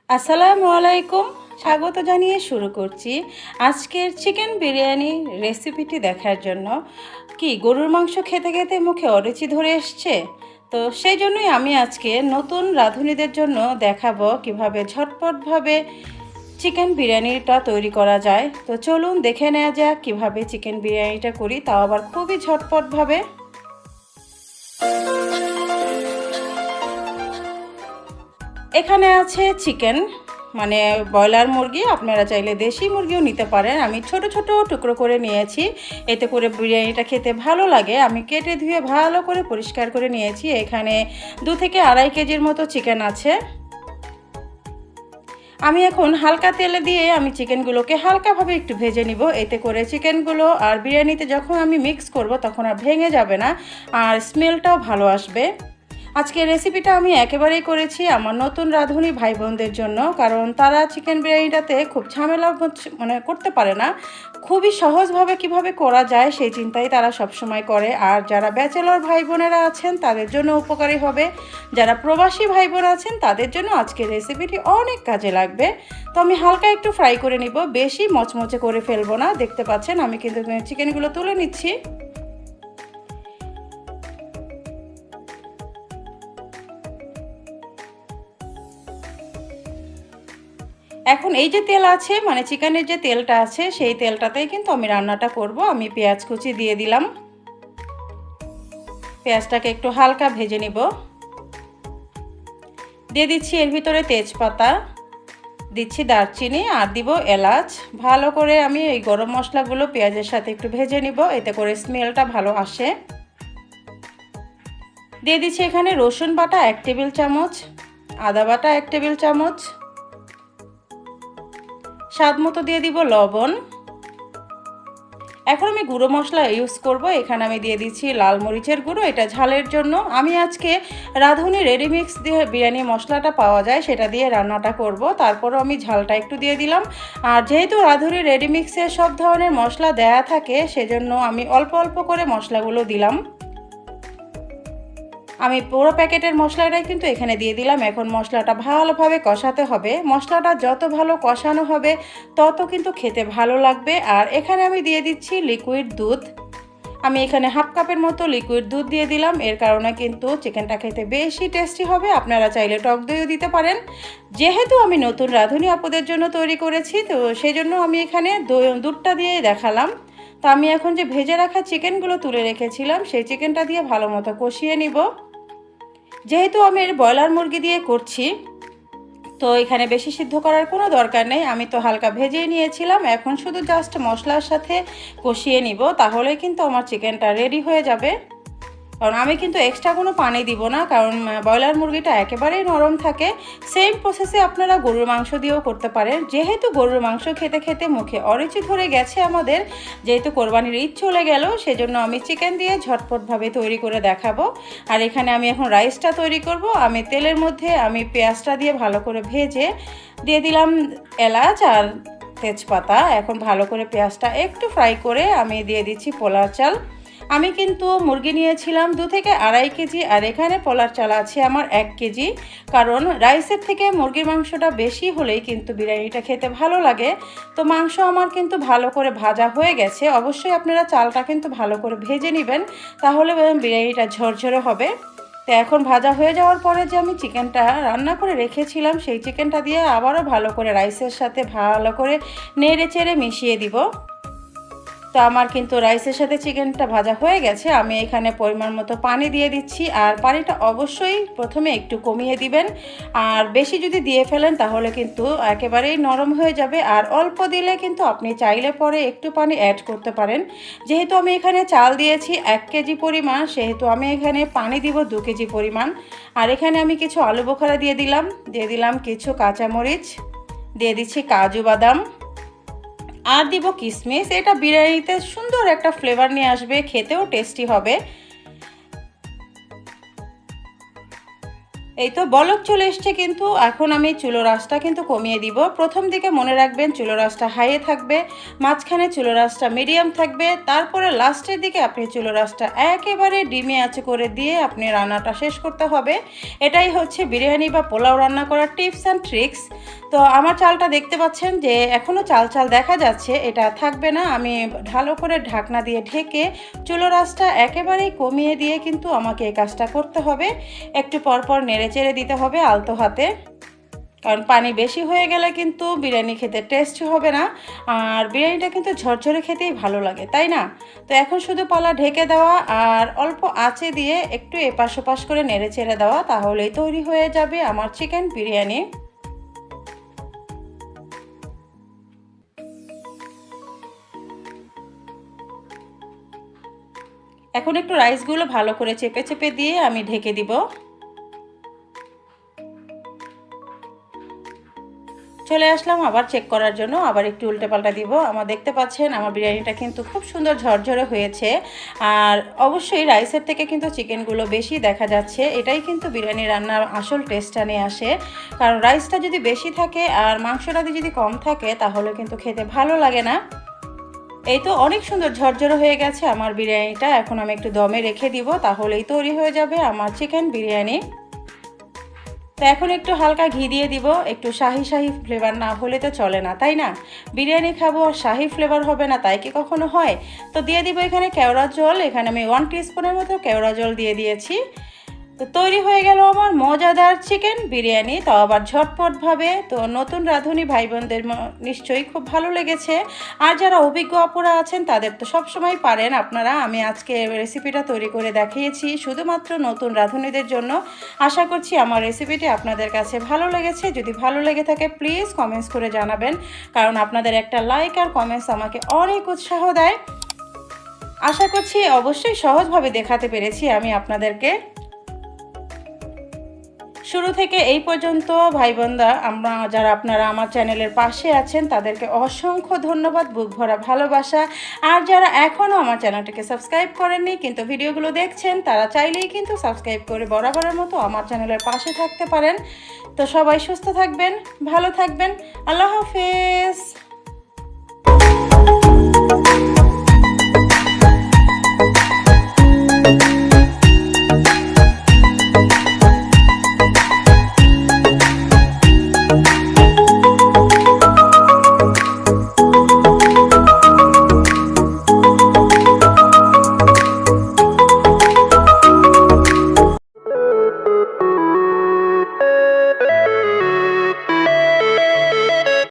আসসালামুয়ালাইকুম, স্বাগত জানিয়ে শুরু করছি আজকের চিকেন বিরিয়ানি রেসিপিটি দেখার জন্য। কি গরুর মাংস খেতে খেতে মুখে অরুচি ধরে এসছে? তো সেই জন্যই আমি আজকে নতুন রাঁধুনিদের জন্য দেখাবো কিভাবে ঝটপটভাবে চিকেন বিরিয়ানিটা তৈরি করা যায়। তো চলুন দেখে নেওয়া যাক কীভাবে চিকেন বিরিয়ানিটা করি, তাও আবার খুবই ঝটপটভাবে। এখানে আছে চিকেন, মানে ব্রয়লার মুরগি, আপনারা চাইলে দেশি মুরগিও নিতে পারেন। আমি ছোট ছোট টুকরো করে নিয়েছি, এতে করে বিরিয়ানিটা খেতে ভালো লাগে। আমি কেটে ধুয়ে ভালো করে পরিষ্কার করে নিয়েছি। এখানে 2 থেকে আড়াই কেজির মতো চিকেন আছে। আমি এখন হালকা তেলে দিয়ে আমি চিকেনগুলোকে হালকাভাবে একটু ভেজে নিব, এতে করে চিকেনগুলো আর বিরিয়ানিতে যখন আমি মিক্স করব তখন আর ভেঙে যাবে না, আর স্মেলটাও ভালো আসবে। আজকের রেসিপিটা আমি একেবারেই করেছি আমার নতুন রাঁধুনি ভাই বোনদের জন্য, কারণ তারা চিকেন বিরিয়ানিটাতে খুব ঝামেলা করতে পারে না। খুবই সহজভাবে কিভাবে করা যায় সেই চিন্তাই তারা সবসময় করে। আর যারা ব্যাচেলর ভাই বোনেরা আছেন তাদের জন্য উপকারী হবে, যারা প্রবাসী ভাই বোন আছেন তাদের জন্য আজকের রেসিপিটি অনেক কাজে লাগবে। তো আমি হালকা একটু ফ্রাই করে নিব, বেশি মচমচে করে ফেলবো না। দেখতে পাচ্ছেন আমি কিন্তু চিকেনগুলো তুলে নিচ্ছি। এখন এই যে তেল আছে, মানে চিকেনের যে তেলটা আছে সেই তেলটাতেই কিন্তু আমি রান্নাটা করব। আমি পেঁয়াজ কুচি দিয়ে দিলাম, পেঁয়াজটাকে একটু হালকা ভেজে নিব। দিয়ে দিচ্ছি এর ভিতরে তেজপাতা, দিচ্ছি দারচিনি আর দিব এলাচ। ভালো করে আমি এই গরম মশলাগুলো পেঁয়াজের সাথে একটু ভেজে নিব, এতে করে স্মেলটা ভালো আসে। দিয়ে দিচ্ছি এখানে রসুন বাটা 1 টেবিল চামচ, আদা বাটা 1 টেবিল চামচ, স্বাদ মতো দিয়ে দিব লবণ। এখন আমি গুঁড়ো মশলা ইউজ করব। এখানে আমি দিয়ে দিচ্ছি লাল মরিচের গুঁড়ো, এটা ঝালের জন্য। আমি আজকে রাঁধুনি রেডিমিক্স দিয়ে বিরিয়ানি মশলাটা পাওয়া যায় সেটা দিয়ে রান্নাটা করব, তারপরও আমি ঝালটা একটু দিয়ে দিলাম। আর যেহেতু রাঁধুনি রেডিমিক্সে সব ধরনের মশলা দেয়া থাকে সেজন্য আমি অল্প অল্প করে মশলাগুলো দিলাম। আমি পুরো প্যাকেটের মশলাটাই কিন্তু এখানে দিয়ে দিলাম। এখন মশলাটা ভালোভাবে কষাতে হবে। মশলাটা যত ভালো কষানো হবে তত কিন্তু খেতে ভালো লাগবে। আর এখানে আমি দিয়ে দিচ্ছি লিকুইড দুধ। আমি এখানে হাফ কাপের মতো লিকুইড দুধ দিয়ে দিলাম, এর কারণে কিন্তু চিকেনটা খেতে বেশি টেস্টি হবে। আপনারা চাইলে টক দইও দিতে পারেন। যেহেতু আমি নতুন রাঁধুনি আপুদের জন্য তৈরি করেছি, তো সেই জন্য আমি এখানে দুধটা দিয়েই দেখালাম। তো আমি এখন যে ভেজে রাখা চিকেনগুলো তুলে রেখেছিলাম সেই চিকেনটা দিয়ে ভালো মতো কষিয়ে নিব। যেহেতু আমি ব্রয়লার মুরগি দিয়ে করছি, তো এখানে বেশি সিদ্ধ করার কোনো দরকার নেই। আমি তো হালকা ভেজেই নিয়েছিলাম, এখন শুধু জাস্ট মশলার সাথে কষিয়ে নিব, তাহলে কিন্তু আমার চিকেনটা রেডি হয়ে যাবে। কারণ আমি কিন্তু এক্সট্রা কোনো পানি দিব না, কারণ ব্রয়লার মুরগিটা একেবারেই নরম থাকে। সেম প্রসেসে আপনারা গরুর মাংস দিয়েও করতে পারেন। যেহেতু গরুর মাংস খেতে খেতে মুখে অরুচি ধরে গেছে আমাদের, যেহেতু কোরবানির ঈদ চলে গেল, সেজন্য আমি চিকেন দিয়ে ঝটপটভাবে তৈরি করে দেখাবো। আর এখানে আমি এখন রাইসটা তৈরি করব। আমি তেলের মধ্যে আমি পেঁয়াজটা দিয়ে ভালো করে ভেজে দিয়ে দিলাম এলাচ আর তেজপাতা। এখন ভালো করে পেঁয়াজটা একটু ফ্রাই করে আমি দিয়ে দিচ্ছি পোলার চাল। আমি কিন্তু মুরগি নিয়েছিলাম 2 থেকে আড়াই কেজি, আর এখানে পোলার চাল আছে আমার 1 কেজি। কারণ রাইসের থেকে মুরগির মাংসটা বেশি হলেই কিন্তু বিরিয়ানিটা খেতে ভালো লাগে। তো মাংস আমার কিন্তু ভালো করে ভাজা হয়ে গেছে। অবশ্যই আপনারা চালটা কিন্তু ভালো করে ভেজে নেবেন, তাহলে বিরিয়ানিটা ঝরঝরে হবে। তো এখন ভাজা হয়ে যাওয়ার পরে যে আমি চিকেনটা রান্না করে রেখেছিলাম সেই চিকেনটা দিয়ে আবারও ভালো করে রাইসের সাথে ভালো করে নেড়ে চেড়ে মিশিয়ে দিব। তো আমার কিন্তু রাইসের সাথে চিকেনটা ভাজা হয়ে গেছে। আমি এখানে পরিমাণ মতো পানি দিয়ে দিচ্ছি, আর পানিটা অবশ্যই প্রথমে একটু কমিয়ে দিবেন। আর বেশি যদি দিয়ে ফেলেন তাহলে কিন্তু একেবারেই নরম হয়ে যাবে। আর অল্প দিলে কিন্তু আপনি চাইলে পরে একটু পানি অ্যাড করতে পারেন। যেহেতু আমি এখানে চাল দিয়েছি 1 কেজি পরিমাণ, সেহেতু আমি এখানে পানি দিব 2 কেজি পরিমাণ। আর এখানে আমি কিছু আলু বোখারা দিয়ে দিলাম কিছু কাঁচামরিচ, দিয়ে দিচ্ছি কাজু বাদাম, আর দিব কিশমিশ। এটা বিরিয়ানিতে সুন্দর একটা ফ্লেভার নিয়ে আসবে, খেতেও টেস্টি হবে। এই তো বলক চলে এসছে, কিন্তু এখন আমি চুলোর আঁচটা কিন্তু কমিয়ে দিব। প্রথম দিকে মনে রাখবেন চুলোর আঁচটা হাইয়ে থাকবে, মাঝখানে চুলোর আঁচটা মিডিয়াম থাকবে, তারপরে লাস্টের দিকে আপনি চুলোর আঁচটা একেবারে ডিমে আঁচে করে দিয়ে আপনি রান্নাটা শেষ করতে হবে। এটাই হচ্ছে বিরিয়ানি বা পোলাও রান্না করার টিপস অ্যান্ড ট্রিক্স। তো আমার চালটা দেখতে পাচ্ছেন যে এখনও চাল চাল দেখা যাচ্ছে, এটা থাকবে না। আমি ভালো করে ঢাকনা দিয়ে ঢেকে চুলোর আঁচটা একেবারেই কমিয়ে দিয়ে কিন্তু আমাকে এই কাজটা করতে হবে। একটু পরপর নেড়ে চেড়ে দিতে হবে আলতো হাতে, কারণ পানি বেশি হয়ে গেলে কিন্তু বিরিয়ানি খেতে টেস্টি হবে না। আর বিরিয়ানিটা কিন্তু ঝরঝরে খেতেই ভালো লাগে, তাই না? তো এখন শুধু পালা ঢেকে দেওয়া আর অল্প আঁচে দিয়ে একটু এপাশ ওপাশ করে নেড়ে চেড়ে দেওয়া, তাহলেই তৈরি হয়ে যাবে আমার চিকেন বিরিয়ানি। এখন একটু রাইসগুলো ভালো করে চেপে চেপে দিয়ে আমি ঢেকে দিব। চলে আসলাম আবার চেক করার জন্য, আবার একটু উল্টে পাল্টা দিব। আমার দেখতে পাচ্ছেন আমার বিরিয়ানিটা কিন্তু খুব সুন্দর ঝরঝরে হয়েছে। আর অবশ্যই রাইসের থেকে কিন্তু চিকেনগুলো বেশি দেখা যাচ্ছে, এটাই কিন্তু বিরিয়ানি রান্নার আসল টেস্টটা নিয়ে আসে। কারণ রাইসটা যদি বেশি থাকে আর মাংসটা যদি কম থাকে তাহলে কিন্তু খেতে ভালো লাগে না। এই তো অনেক সুন্দর ঝরঝরে হয়ে গেছে আমার বিরিয়ানিটা। এখন আমি একটু দমে রেখে দিব, তাহলেই তৈরি হয়ে যাবে আমার চিকেন বিরিয়ানি। তো এখন একটু হালকা ঘি দিয়ে দিব, একটু শাহি শাহি ফ্লেভার না হলে তো চলে না, তাই না? বিরিয়ানি খাবো আর শাহি ফ্লেভার হবে না, তাই কি কখনো হয়? তো দিয়ে দিব এখানে কেওড়া জল। এখানে আমি 1 টিস্পুনের মতো কেওড়া জল দিয়ে দিয়েছি। তো তৈরি হয়ে গেল আমার মজাদার চিকেন বিরিয়ানি, তাও আবার ঝটপটভাবে। তো নতুন রাঁধুনি ভাই বোনদের নিশ্চয়ই খুব ভালো লেগেছে। আর যারা অভিজ্ঞ আপুরা আছেন তাদের তো সবসময় পারেন আপনারা। আমি আজকে রেসিপিটা তৈরি করে দেখিয়েছি শুধুমাত্র নতুন রাঁধুনিদের জন্য। আশা করছি আমার রেসিপিটি আপনাদের কাছে ভালো লেগেছে। যদি ভালো লেগে থাকে প্লিজ কমেন্টস করে জানাবেন, কারণ আপনাদের একটা লাইক আর কমেন্টস আমাকে অনেক উৎসাহ দেয়। আশা করছি অবশ্যই সহজভাবে দেখাতে পেরেছি আমি আপনাদেরকে। শুরু থেকে এই পর্যন্ত ভাই বোনরা যারা আপনারা আমার চ্যানেলের পাশে আছেন তাদেরকে অসংখ্য ধন্যবাদ, বুক ভরা ভালোবাসা। আর যারা এখনও আমার চ্যানেলটিকে সাবস্ক্রাইব করেননি কিন্তু ভিডিওগুলো দেখছেন, তারা চাইলেই কিন্তু সাবস্ক্রাইব করে বরাবরের মতো আমার চ্যানেলের পাশে থাকতে পারেন। তো সবাই সুস্থ থাকবেন, ভালো থাকবেন। আল্লাহ হাফেজ।